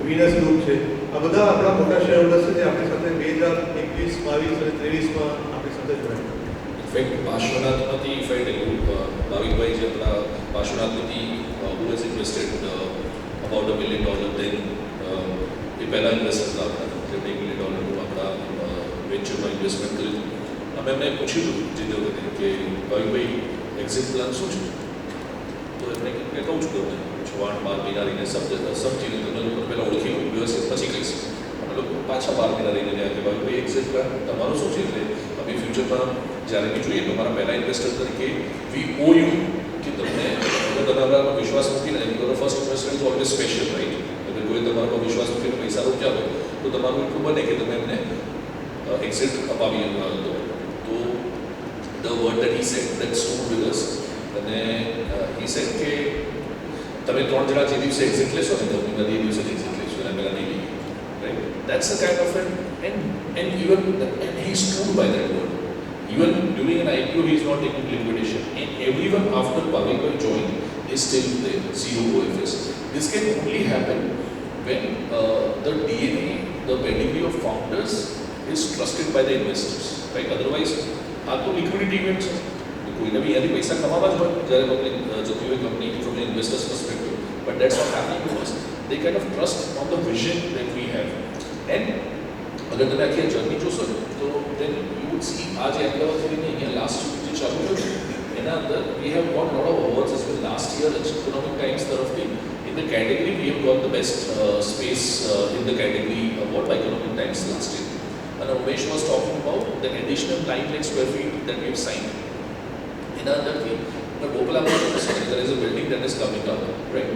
Venus group છે, આ બધા આપણા મોટા શેર હોલ્ડર્સ છે જે આપણી સાથે 2021, 22 અને 23માં આપણી સાથે જોડાયા. ઇનફેક્ટ પાર્શ્વનાથમાંથી ઇફેક્ટ એવું ભાવિકભાઈ જે આપણા પાર્શ્વનાથમાંથી who has invested about $1 million then એ પહેલાં ઇન્વેસ્ટર હતા આપણા જેમણે $1 million આપણા વેન્ચરમાં ઇન્વેસ્ટમેન્ટ કર્યું. અમે એમને પૂછ્યું જે વખતે કે ભાવિકભાઈ એક્ઝિટ પ્લાન શું છે, તો એમણે કીધું કે કહું છું તમને 6-8-12 મહિના રહીને સમજીને તમે લોકો પહેલાં ઓળખી લો વ્યવસ્થિત પછી કહીશ. અમે લોકો પાછા 12 મહિના રહીને રહ્યા કે ભાવિકભાઈ એક્ઝિટ પ્લાન તમારું શું છે, એટલે અમે ફ્યુચરમાં જ્યારે બી જોઈએ તમારા પહેલા ઇન્વેસ્ટર તરીકે વી ઓ યુ કે તમને અગર તમારા વિશ્વાસ મૂકીને તમારો first investment is always special right. અગર કોઈ તમારા પર વિશ્વાસ મૂકીને પૈસા રોક્યા હોય તો તમારું એટલું બને કે તમે એમને એક્ઝિટ અપાવી દો. તો the word that he said that stood with us અને હી સેડ કે તમે 3 જણા જે દિવસે એક્ઝિટ લેશો ને તમે એ દિવસે એક્ઝિટ લેશો એના પહેલાં નહીં લઈએ right. That's a kind of and even and he stood by that word. Even during an IPO, he is not taking liquidation. And everyone after Bhavik joined is still there, zero OFS. This can only happen when the DNA, the pedigree of founders is trusted by the investors, right? Otherwise, આ તો liquidity event છે. કોઈને બી અહીંયાથી પૈસા કમાવા જ હોય જ્યારે પબ્લિક જતી હોય company from an investor's perspective. But that's not happening to us. They kind of trust on the vision that we have. And અગર તમે આખી જર્ની જોશો ને તો then you would see આ જે અમદાવાદથી અહીંયા લાસ્ટ જે ચાલુ થયું એના અંદર we have got lot of awards as well. Last year Economic Times તરફથી in the category we have got the best space in the category award by Economic Times last year. And Umesh was talking about the additional 9 lakh square feet that we have signed. એના અંદરથી Gopala there is a building that is coming up, right?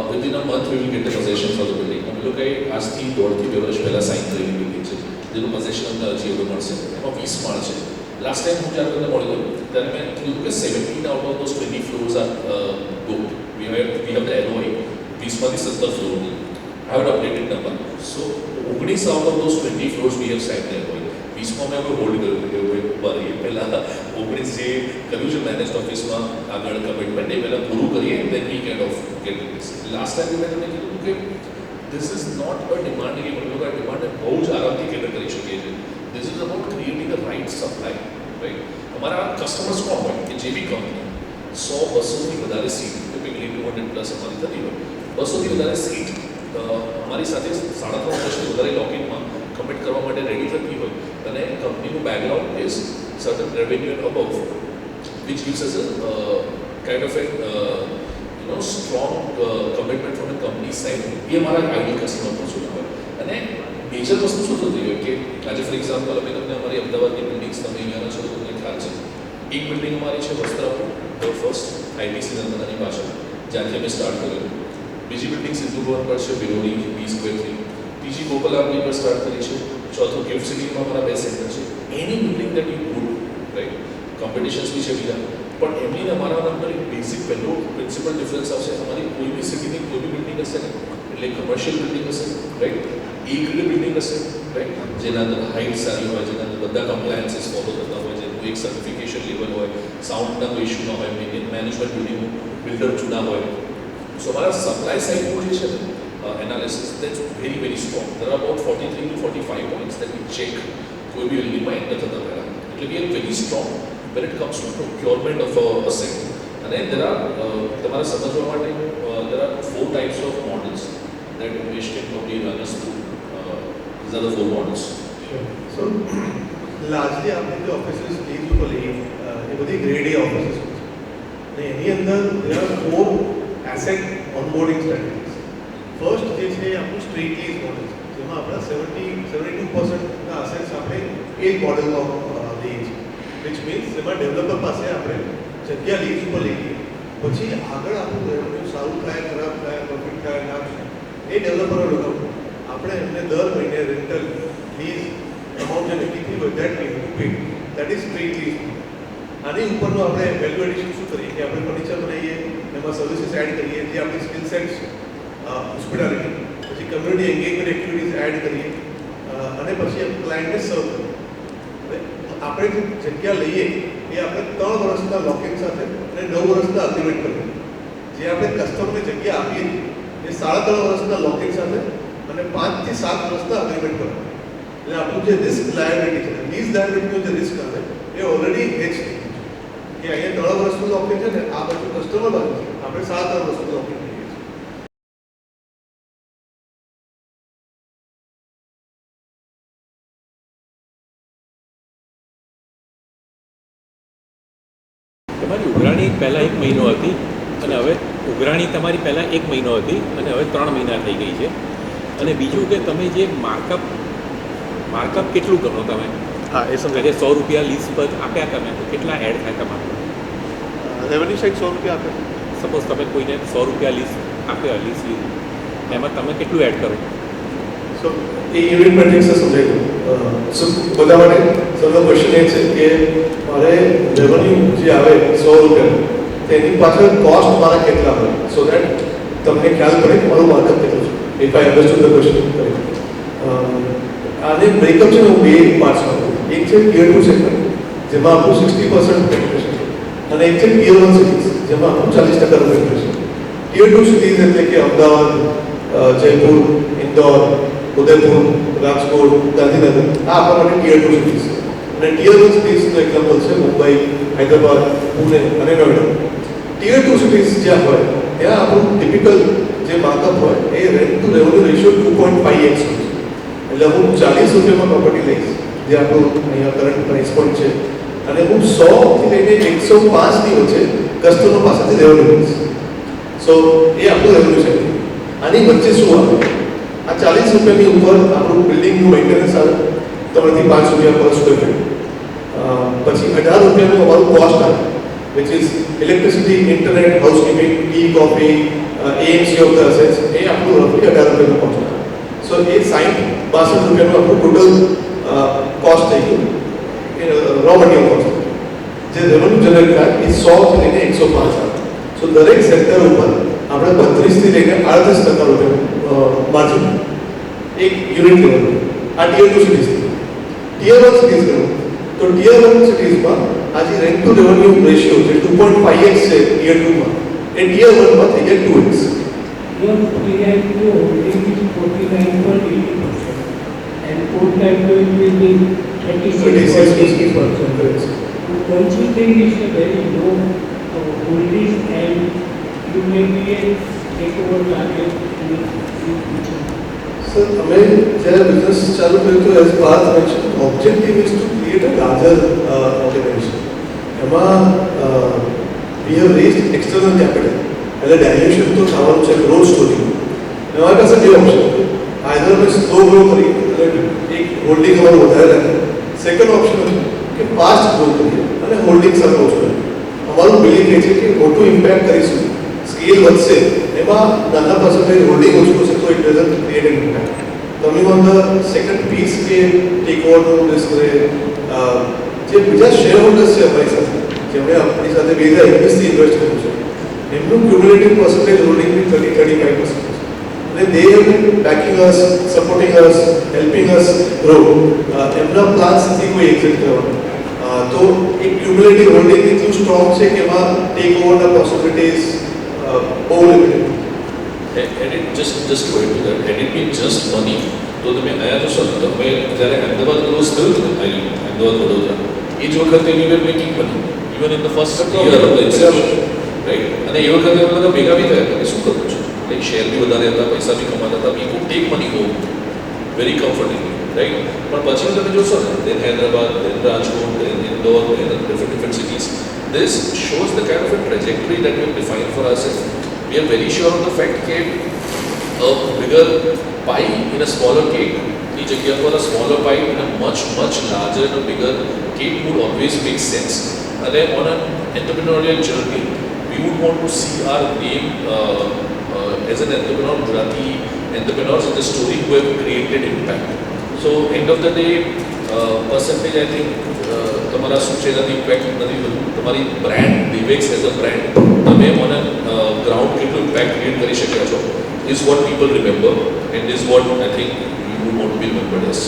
Within a month we will get the possession for the building. અમે લોકોએ આજથી 1.5-2 વર્ષ પહેલાં sign કરેલી building છે જેનું પોઝેશન હજી હવે મળશે. એમાં 20 માળ છે. લાસ્ટ ટાઈમ હું જ્યારે તમને મળ્યો ત્યારે મેં કીધું કે 17 out of those 20 floors are booked. We have the LOI 20માંથી 17 ફ્લોરની. I have updated number. So 19 out of those 20 floors we have signed the LOI. 20માં મેં હવે હોલ્ડ કર્યું ઉભા રહીએ પહેલાં 19 જે કર્યું છે મેનેજ્ડ ઓફિસમાં આગળ કમિટમેન્ટ એ પહેલાં પૂરું કરીએ then we kind of get this. Last time મેં તમને કીધું કે this is not a demand કે અમે લોકો આ ડિમાન્ડને બહુ જ આરામથી કેટર કરી શકીએ છીએ. This is about creating the right supply, right? અમારા કસ્ટમર્સ કોણ હોય કે જે બી કંપની 100-200થી વધારે સીટ ટિપિકલી 200+ અમારી થતી હોય 200થી વધારે સીટ અમારી સાથે 3.5 વર્ષથી વધારે લોકિંગમાં કમિટ કરવા માટે રેડી થતી હોય અને કંપનીનું background is certain revenue and above which gives us a kind of a strong commitment from the company side. એ અમારા આઈડિયલ કસ્ટમર પહોંચવું હોય અને મેજર વસ્તુ શું થતી હોય કે આજે ફોર એક્ઝામ્પલ અમે તમને અમારી અમદાવાદની બિલ્ડિંગ્સ તમે અહીંયાના છો તો તમને ખ્યાલ છે. એક બિલ્ડિંગ અમારી છે વસ્ત્રાપુર ધ ફર્સ્ટ આઈટીસી નર્મદાની પાછળ જ્યાંથી અમે સ્ટાર્ટ કર્યું. બીજી બિલ્ડિંગ સિદ્ધુ ભવન પર છે વિરોડી 20/3. ત્રીજી ગોપાલામની પર સ્ટાર્ટ કરી છે. ચોથું ગિફ્ટ સિટીમાં અમારા 2 સેન્ટર છે. એની building that you good right competitions બી છે બીજા પણ એમની અમારા અંદર એક બેઝિક પહેલો પ્રિન્સિપલ ડિફરન્સ આવશે. અમારી કોઈ બી સિટીની કોઈ બી બિલ્ડિંગ હશે ને એટલે કમર્શિયલ બિલ્ડિંગ હશે રાઈટ એ ગ્રેડ બિલ્ડિંગ હશે રાઈટ જેના અંદર હાઇટ સારી હોય જેના અંદર બધા કમ્પ્લાયન્સીસ ફોલો થતા હોય જેનું એક સર્ટિફિકેશન લેવલ હોય સાઉન્ડના કોઈ ઇશ્યુ ના હોય મેનેજમેન્ટ બિલ્ડિંગ બિલ્ડર જૂના હોય. સો અમારા સપ્લાય સાઇડનું જે છે ને analysis that's very very strong. There are about 43 to 45 points that we check કોઈ બી બિલ્ડિંગમાં એન્ટર થતા પહેલાં. એટલે we are very strong when it comes to procurement of a asset. And then there are તમારે સમજવા માટે there are 4 types of models that Umesh can probably run us through. These are the 4 models. Sure. So largely આપણે જે offices lease ઉપર લઈએ એ બધી grade A offices છે અને એની અંદર there are 4 asset onboarding strategies. First જે છે આપણું સ્ટ્રીટ લીઝ મોડલ છે જેમાં આપણા 72% અસેટ્સ આપણે એ જ મોડલમાં લઈએ છીએ. which means એમાં ડેવલપર પાસે આપણે જગ્યા લીઝ ઉપર લઈએ પછી આગળ આપણું રેવન્યુ સારું થાય ખરાબ થાય પ્રોફિટ થાય ના થાય એ ડેવલપરો લોકો આપણે એમને દર મહિને રેન્ટલ લીઝ અમાઉન્ટ જે નક્કી થઈ હોય that we to pay that is street lease. આની ઉપરનું આપણે વેલ્યુ એડિશન શું કરીએ કે આપણે ફર્નિચર બનાવીએ એમાં સર્વિસીસ એડ કરીએ જે આપણી સ્કિલ સેટ્સ હોસ્પિટાલિટી પછી કમ્યુનિટી એન્ગેજમેન્ટ એક્ટિવિટીઝ એડ કરીએ અને પછી ક્લાયન્ટને સર્વ કરીએ. આપણે જે જગ્યા લઈએ એ આપણે 3 વર્ષના લોકિંગ સાથે અને 9 વર્ષના અગ્રીમેન્ટ કરીએ. જે આપણે કસ્ટમરને જગ્યા આપીએ એ એ 3.5 વર્ષના લોકિંગ સાથે અને 5 થી 7 વર્ષના અગ્રીમેન્ટ પર. એટલે આપણું જે રિસ્ક લાયબિલિટી છે, લીઝ લાયબિલિટીનું જે રિસ્ક આવે એ ઓલરેડી હેજ થઈ ગયું છે. કે અહીંયા 3 વર્ષનું લોકિંગ છે ને આ બધું કસ્ટમર બાજુ છે, આપણે 7 વર્ષનું લોકિંગ કરીએ છીએ. તમારી ઉઘરાણી પહેલાં 1 મહિનો હતી અને હવે ઉઘરાણી તમારી પહેલાં 1 મહિનો હતી અને હવે 3 મહિના થઈ ગઈ છે. અને બીજું કે તમે જે માર્કઅપ કેટલું કરો તમે? હા, એ સમજાય. જે 100 રૂપિયા લીઝ પર આપ્યા તમે તો કેટલા એડ થાય તમારે? રેવન્યુ સાઈડ 100 રૂપિયા આપે. સપોઝ તમે કોઈને 100 રૂપિયા લીઝ આપ્યા લીઝ એમાં તમે કેટલું એડ કરો? સો એ યુનિટ મેટ્રિક્સ સમજાય ગયું. સો બધા માટે સૌનો ક્વેશ્ચન એ છે કે મારે રેવન્યુ જે આવે 100 રૂપિયા તેની પાછળ કોસ્ટ મારા કેટલા હોય, સો દેટ તમને ખ્યાલ પડે કે મારું માર્કઅપ કેટલું છે. If I understood the question correct. આને બ્રેકઅપ છે ને હું 2 પાર્ટ્સમાં કરું. એક છે ટિયર 2 સેગમેન્ટ જેમાં આપણું 60% પેનિટ્રેશન અને એક છે ટિયર 1 સિટીઝ જેમાં આપણું 40% પેનિટ્રેશન. ટિયર 2 સિટીઝ એટલે કે અમદાવાદ, જયપુર, ઇન્દોર, ઉદયપુર, રાજકોટ, ગાંધીનગર આ આપણા માટે ટિયર 2 સિટીઝ છે. અને ટિયર 1 સિટીઝનું એક્ઝામ્પલ છે મુંબઈ, હૈદરાબાદ, પુણે અને નોઈડા. ટિયર 2 સિટીઝ જ્યાં હોય ત્યાં આપણું ટિપિકલ જે માર્કઅપ હોય એ rent to revenue ratio 2.5x હોય છે. એટલે હું 40 રૂપિયામાં પ્રોપર્ટી લઈશ જે આપણું અહીંયા કરંટ પ્રાઇસ પોઈન્ટ છે અને હું 100 થી લઈને 105 ની વચ્ચે કસ્ટમર પાસેથી રેવન્યુ લઈશ. સો એ આપણું રેવન્યુ છે. આની વચ્ચે શું આવે? આ 40 રૂપિયાની ઉપર આપણું બિલ્ડિંગનું મેન્ટેનન્સ આવે 3 થી 5 રૂપિયા પર સ્ક્વેર ફીટ. પછી 18 રૂપિયાનું અમારું કોસ્ટ આવે which is electricity, internet, housekeeping, tea, coffee, AMC of the assets એ આપણું રફલી 18 રૂપિયાનું કોસ્ટ આવે. સો એ 60-62 રૂપિયાનું આપણું ટોટલ કોસ્ટ થઈ ગયું એ રો મટીરિયલ કોસ્ટ. જે રેવન્યુ જનરેટ થાય એ 100 થી લઈને 105 આવે. સો દરેક સેક્ટર ઉપર આપણે 32 થી લઈને 38% રૂપિયા માર્જિન એક યુનિટ લેવલ. આ ટિયર 2 સિટીઝ. ટિયર 1 સિટીઝ ગયો તો ટિયર 1 સિટીઝમાં આજે રેન્ટ ટુ રેવન્યુ રેશિયો જે 2.5x છે ટિયર 2 માં એ ટિયર 1 માં થઈ જાય 2x. Your PIPO holding is 49.80% and port capital will be 36.80%. Don't you think it's a very low holding and you may be a takeover target in the future? Sir અમે જ્યારે business ચાલુ કર્યું તો as part mention objective is to create a larger organisation. એમાં we have raised external capital એટલે dilution તો થવાનું છે ગ્રોથ સ્ટોરી. અમારી પાસે 2 ઓપ્શન. આઈધર અમે સ્લો ગ્રો કરીએ એટલે એક હોલ્ડિંગ અમારું વધારે રાખીએ. સેકન્ડ ઓપ્શન કે ફાસ્ટ ગ્રો કરીએ અને હોલ્ડિંગ સાથે ઓછું રાખીએ. અમારું બિલીફ એ છે કે મોટું ઇમ્પેક્ટ કરીશું, સ્કેલ વધશે, એમાં નાના પર્સન્ટેજ હોલ્ડિંગ ઓછું હશે તો it doesn't create an impact. Coming on the second piece કે ટેક ઓવરનું રિસ્ક રહે, જે બીજા શેર હોલ્ડર્સ છે અમારી સાથે જેમણે આપણી સાથે 2021થી ઇન્વેસ્ટ કર્યું છે એમનું ક્યુમ્યુલેટિવ પર્સન્ટેજ હોલ્ડિંગ બી 30-35% છે. અને they have been backing us, supporting us, helping us grow. એમના પ્લાન્સ નથી કોઈ એક્ઝિટ કરવાનું. તો એક ક્યુમ્યુલેટિવ હોલ્ડિંગ એટલું સ્ટ્રોંગ છે કે એમાં ટેક ઓવરના પોસિબિલિટીઝ બહુ limited. And it just to add to that, had it been just money, તો તમે આયા તો સર તમે જ્યારે અમદાવાદ ક્લોઝ થયું ને અમદાવાદ વડોદરા એ જ વખતે we were making money even in the first year of the inception, right? અને એ વખતે અમે બધા ભેગા બી થયા હતા કે શું કરવું છે, લાઈક શેર બી વધારે હતા, પૈસા બી કમાતા હતા, we could take money home very comfortably, right? પણ પછી તમે જોશો ને then Hyderabad, then Rajkot, then Indore, then different cities, this shows the kind of a trajectory that we have defined for ourselves. We are very sure of the fact that a bigger pie in a smaller cake, the jagya for a smaller pie in a much larger and a bigger cake would always make sense. And then on an entrepreneurial journey, we would want to see our name as an entrepreneur, Gujarati entrepreneurs in the story who have created impact. So end of the day, percentage I think તમારા શું છે એનાથી impact નથી થતું. તમારી brand વિવેક્સ as a brand તમે on a ground કેટલું ઇમ્પેક્ટ ક્રિએટ કરી શક્યા છો is what people remember and is what I think you would want to be remembered as.